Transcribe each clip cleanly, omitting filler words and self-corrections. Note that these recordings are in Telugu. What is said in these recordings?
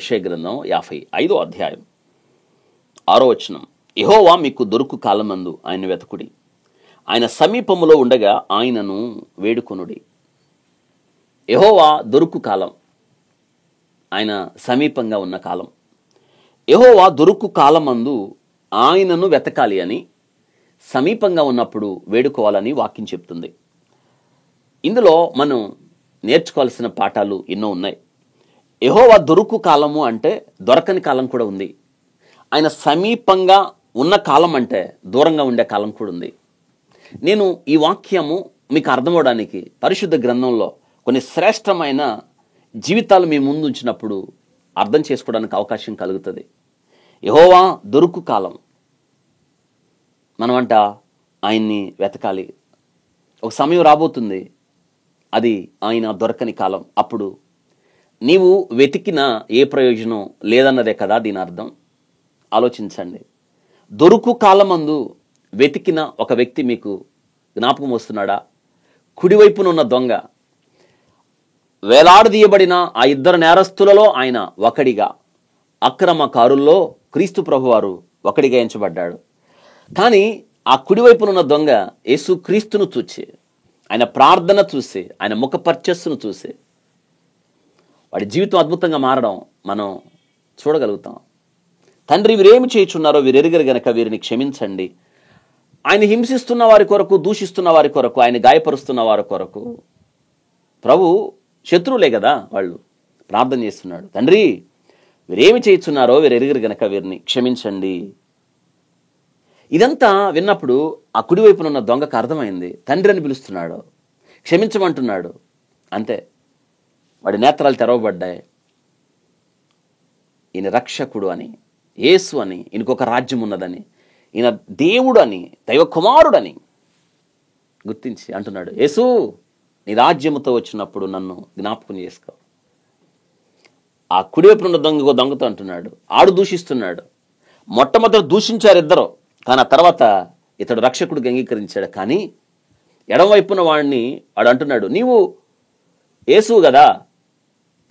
యెషయా గ్రంథం 55వ అధ్యాయం 6వ వచనం. యెహోవా మీకు దొరుకు కాలమందు ఆయన వెతకుడి, ఆయన సమీపములో ఉండగా ఆయనను వేడుకొనుడి. యెహోవా దొరుకు కాలం, ఆయన సమీపంగా ఉన్న కాలం. యెహోవా దొరుకు కాలమందు ఆయనను వెతకాలి అని, సమీపంగా ఉన్నప్పుడు వేడుకోవాలని వాక్యం చెప్తుంది. ఇందులో మనం నేర్చుకోవాల్సిన పాఠాలు ఎన్నో ఉన్నాయి. యెహోవా దొరుకు కాలము అంటే దొరకని కాలం కూడా ఉంది. ఆయన సమీపంగా ఉన్న కాలం అంటే దూరంగా ఉండే కాలం కూడా ఉంది. నేను ఈ వాక్యము మీకు అర్థమవడానికి పరిశుద్ధ గ్రంథంలో కొన్ని శ్రేష్టమైన జీవితాలు మీ ముందు ఉంచినప్పుడు అర్థం చేసుకోవడానికి అవకాశం కలుగుతుంది. యెహోవా దొరుకు కాలం, మనమంట ఆయన్ని వెతకాలి. ఒక సమయం రాబోతుంది, అది ఆయన దొరకని కాలం. అప్పుడు నీవు వెతికినా ఏ ప్రయోజనం లేదన్నదే కదా దీని అర్థం. ఆలోచించండి. దొరుకు కాలమందు వెతికిన ఒక వ్యక్తి మీకు జ్ఞాపకం వస్తున్నాడా? కుడివైపున ఉన్న దొంగ, వేలాడదీయబడిన ఆ ఇద్దరు నేరస్తులలో ఆయన ఒకడిగా, అక్రమకారుల్లో క్రీస్తు ప్రభువారు ఒకడిగా ఎంచబడ్డాడు. కానీ ఆ కుడివైపున ఉన్న దొంగ యేసు క్రీస్తును చూసి, ఆయన ప్రార్థన చూసి, ఆయన ముఖ పర్చస్సును చూసి వాడి జీవితం అద్భుతంగా మారడం మనం చూడగలుగుతాం. తండ్రి, వీరేమి చేయుచున్నారో వీరెరుగరు గనక వీరిని క్షమించండి. ఆయన హింసిస్తున్న వారి కొరకు, దూషిస్తున్న వారి కొరకు, ఆయన గాయపరుస్తున్న వారి కొరకు, ప్రభు శత్రువులే కదా వాళ్ళు, ప్రార్థన చేస్తున్నాడు. తండ్రి, వీరేమి చేయుచున్నారో వీరెరుగరు గనక వీరిని క్షమించండి. ఇదంతా విన్నప్పుడు ఆ కుడివైపున ఉన్న దొంగకు అర్థమైంది. తండ్రి అని పిలుస్తున్నాడు, క్షమించమంటున్నాడు. అంతే, వాడి నేత్రాలు తెరవబడ్డాయి. ఈయన రక్షకుడు అని, యేసు అని, ఈయనకొక రాజ్యం ఉన్నదని, ఈయన దేవుడు అని, దైవ కుమారుడని గుర్తించి అంటున్నాడు, యేసు నీ రాజ్యముతో వచ్చినప్పుడు నన్ను జ్ఞాపకం చేసుకో. ఆ కుడివైపున ఉన్న దొంగతో అంటున్నాడు, ఆడు దూషిస్తున్నాడు. మొట్టమొదటి దూషించారు ఇద్దరు, కానీ ఆ తర్వాత ఇతడు రక్షకుడికి అంగీకరించాడు. కానీ ఎడమవైపున వాడిని వాడు అంటున్నాడు, నీవు యేసు కదా,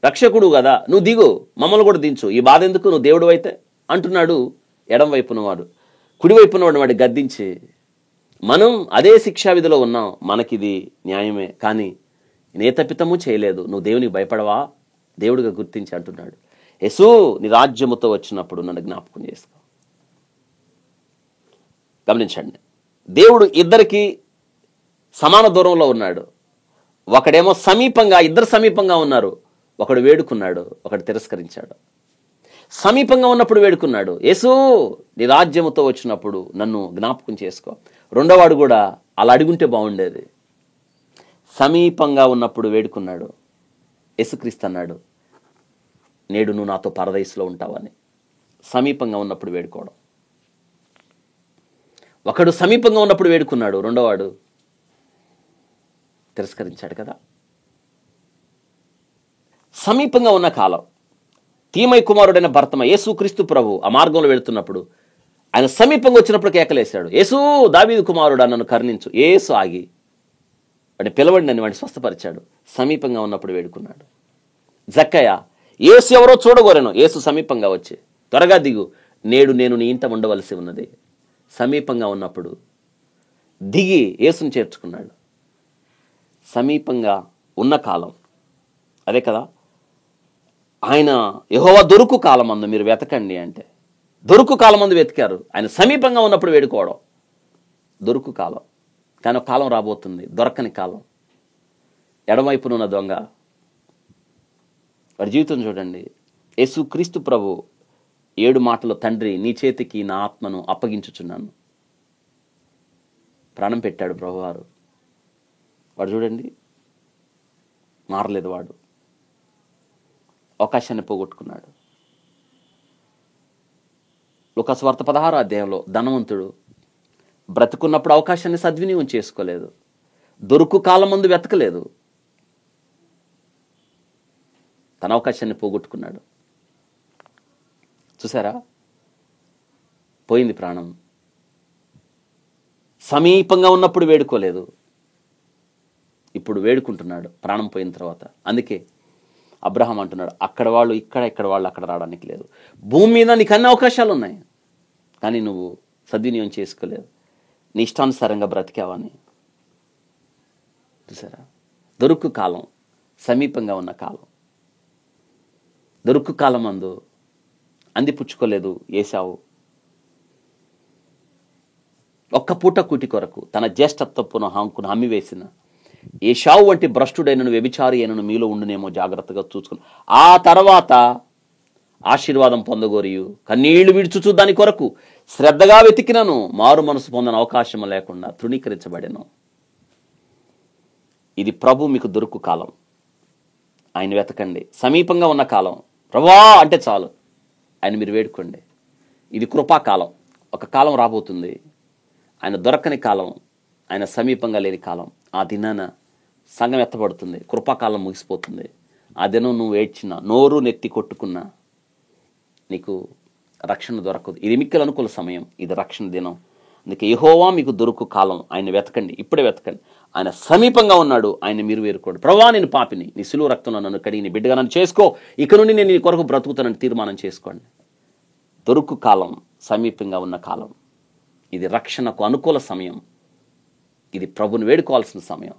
రక్షకుడు కదా, నువ్వు దిగు, మమ్మల్ని కూడా దించు, ఈ బాధ ఎందుకు, నువ్వు దేవుడు అయితే అంటున్నాడు ఎడం వైపున వాడు. కుడివైపున వాడు వాడి గద్దించి, మనం అదే శిక్షా విధిలో ఉన్నాం, మనకిది న్యాయమే, కానీ నే తప్పితము చేయలేదు, నువ్వు దేవునికి భయపడవా, దేవుడిగా గుర్తించి అంటున్నాడు, యేసు నీ రాజ్యముతో వచ్చినప్పుడు నన్ను జ్ఞాపకం చేసుకో. గమనించండి, దేవుడు ఇద్దరికి సమాన దూరంలో ఉన్నాడు. ఒకడేమో సమీపంగా, ఇద్దరు సమీపంగా ఉన్నారు. ఒకడు వేడుకున్నాడు, ఒకడు తిరస్కరించాడు. సమీపంగా ఉన్నప్పుడు వేడుకున్నాడు, యేసు నీ రాజ్యముతో వచ్చినప్పుడు నన్ను జ్ఞాపకం చేసుకో. రెండోవాడు కూడా అలా అడుగుంటే బాగుండేది. సమీపంగా ఉన్నప్పుడు వేడుకున్నాడు. యేసుక్రీస్తు అన్నాడు, నేడు నువ్వు నాతో పరదైసులో ఉంటావని. సమీపంగా ఉన్నప్పుడు వేడుకోవడం. ఒకడు సమీపంగా ఉన్నప్పుడు వేడుకున్నాడు, రెండోవాడు తిరస్కరించాడు కదా. సమీపంగా ఉన్న కాలం. తీమై కుమారుడైన భర్తమ యేసుక్రీస్తు ప్రభు ఆ మార్గంలో వెళుతున్నప్పుడు ఆయన సమీపంగా వచ్చినప్పుడు కేకలేశాడు, యేసు దావీదు కుమారుడా నన్ను కరుణించు. యేసు ఆగి వాడిని పిలవండి అని వాడిని స్వస్థపరిచాడు. సమీపంగా ఉన్నప్పుడు వేడుకున్నాడు. జక్కయ్య యేసు ఎవరో చూడగోరెను, యేసు సమీపంగా వచ్చి, త్వరగా దిగు, నేడు నేను నీ ఇంట ఉండవలసి ఉన్నది. సమీపంగా ఉన్నప్పుడు దిగి యేసుని చేర్చుకున్నాడు. సమీపంగా ఉన్న కాలం అదే కదా. ఆయన యెహోవా దొరుకు కాలమందు మీరు వెతకండి అంటే, దొరుకు కాలమందు వెతికారు. ఆయన సమీపంగా ఉన్నప్పుడు వేడుకోవడం దొరుకు కాలం. కానీ ఒక కాలం రాబోతుంది, దొరకని కాలం. ఎడమవైపున ఉన్న దొంగ, వాడి జీవితం చూడండి. యేసుక్రీస్తు ప్రభు 7 మాటలు, తండ్రి నీ చేతికి నా ఆత్మను అప్పగించుచున్నాను, ప్రాణం పెట్టాడు ప్రభువారు. వాడు చూడండి, మారలేదు. వాడు అవకాశాన్ని పోగొట్టుకున్నాడు. లూకా సువార్త 16వ అధ్యాయంలో ధనవంతుడు బ్రతుకున్నప్పుడు అవకాశాన్ని సద్వినియోగం చేసుకోలేదు, దొరుకు కాలం ముందు వెతకలేదు, తన అవకాశాన్ని పోగొట్టుకున్నాడు. చూసారా, పోయింది ప్రాణం. సమీపంగా ఉన్నప్పుడు వేడుకోలేదు, ఇప్పుడు వేడుకుంటున్నాడు ప్రాణం పోయిన తర్వాత. అందుకే అబ్రహాం అంటున్నాడు, అక్కడ వాళ్ళు ఇక్కడ వాళ్ళు అక్కడ రావడానికి లేదు. భూమి మీద నీకు అన్ని అవకాశాలు ఉన్నాయి, కానీ నువ్వు సద్వినియోగం చేసుకోలేదు, నీ ఇష్టానుసారంగా బ్రతికావని. చూసారా, దొరుకు కాలం సమీపంగా ఉన్న కాలం. దొరుకు కాలం అందు అందిపుచ్చుకోలేదు ఏశావు. ఒక్క పూట కూటి కొరకు తన జ్యేష్ఠత్వపును హంకును హమ్మివేసిన ఏశావు వంటి భ్రష్టుడైనను వ్యభిచారి అయినను మీలో ఉండునేమో, జాగ్రత్తగా చూసుకుని ఆ తర్వాత ఆశీర్వాదం పొందగోరియు కన్నీళ్లు విడుచుచు దాని కొరకు శ్రద్ధగా వెతికినను మారు మనసు పొందని అవకాశం లేకుండా తృణీకరించబడెను. ఇది ప్రభు మీకు దొరుకు కాలం. ఆయన వెతకండి. సమీపంగా ఉన్న కాలం. ప్రభువా అంటే చాలు, ఆయన మీరు వేడుకోండి. ఇది కృపాకాలం. ఒక కాలం రాబోతుంది, ఆయన దొరకని కాలం, ఆయన సమీపంగా లేని కాలం. ఆ దినాన సంఘం ఎత్తబడుతుంది, కృపాకాలం ముగిసిపోతుంది. ఆ దినం నువ్వు ఏడ్చినా, నోరు నెత్తి కొట్టుకున్నా నీకు రక్షణ దొరకదు. ఇది మిక్కిలి అనుకూల సమయం, ఇది రక్షణ దినం. అందుకే యెహోవా మీకు దొరుకు కాలం. ఆయన వెతకండి, ఇప్పుడే వెతకండి. ఆయన సమీపంగా ఉన్నాడు, ఆయన మీరు వేరుకోండి. ప్రభువా నేను పాపిని, నీ సిలువ రక్తంలో నన్ను కడిగి నీ బిడ్డగా నన్ను చేసుకో, ఇక నుండి నేను నీ కొరకు బ్రతుకుతానని తీర్మానం చేసుకోండి. దొరుకు కాలం సమీపంగా ఉన్న కాలం. ఇది రక్షణకు అనుకూల సమయం. ఇది ప్రభుని వేడుకోవాల్సిన సమయం.